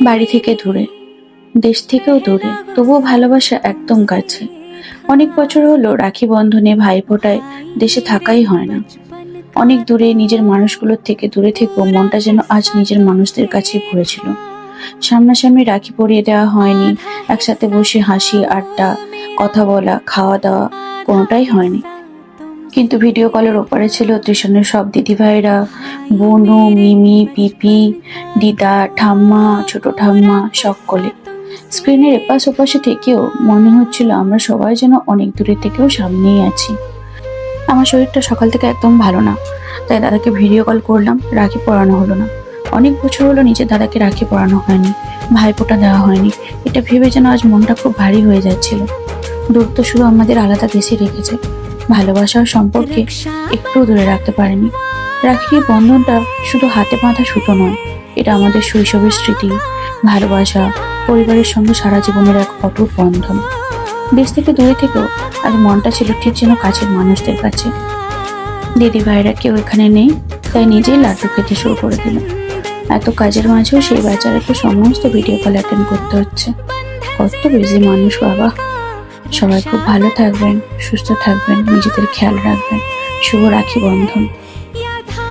বাড়ি থেকে দূরে, দেশ থেকেও দূরে, তবুও ভালোবাসা একদম কাছে। অনেক বছর হলো রাখি বন্ধনে ভাইফোঁটায় দেশে থাকাই হয় না। অনেক দূরে নিজের মানুষগুলোর থেকে দূরে থেকেও মনটা যেন আজ নিজের মানুষদের কাছেই পড়েছিল। সামনাসামনি রাখি পরিয়ে দেওয়া হয়নি, একসাথে বসে হাসি আড্ডা, কথা বলা, খাওয়া দাওয়া কোনোটাই হয়নি। কিন্তু ভিডিও কলের ওপারে ছিল ত্রিশনের সব দিদিভাইরা, বনু, মিমি, পিপি, দিদা, ঠাম্মা, ছোট ঠাম্মা, সকলে। স্ক্রিনের এপাশ ওপাশে থেকেও মনে হচ্ছিল আমরা সবাই যেন অনেক দূরে থেকেও সামনেই আছি। আমার শরীরটা সকাল থেকে একদম ভালো না, তাই দাদাকে ভিডিও কল করলাম। রাখি পরানো হলো না, অনেক বছর হলো নিজের দাদাকে রাখি পরানো হয়নি, ভাইফোঁটা দেওয়া হয়নি। এটা ভেবে যেন আজ মনটা খুব ভারী হয়ে যাচ্ছিল। দূরত্ব শুধু আমাদের আলাদা দেশে রেখেছে, ভালোবাসার সম্পর্কে একটু দূরে রাখতে পারেনি। রাখির বন্ধনটা শুধু হাতে বাঁধা সুতো নয়, এটা আমাদের শৈশবের স্মৃতি, ভালোবাসা, পরিবারের সঙ্গে সারা জীবনের এক অটুট বন্ধন। দেশ থেকে দূরে থেকেও আজ মনটা ছিল ঠিক যেন কাছের মানুষদের কাছে। দিদি ভাইরা কেউ এখানে নেই, তাই নিজেই লাড্ডু খেতে শুরু করে দিল। এত কাজের মাঝেও সেই বেচারাকে সমস্ত ভিডিও কল অ্যাটেন্ড করতে হচ্ছে। কত বিজি মানুষ বাবা। সবাই খুব ভালো থাকবেন, সুস্থ থাকবেন, নিজেদের খেয়াল রাখবেন। শুভ রাখি বন্ধন।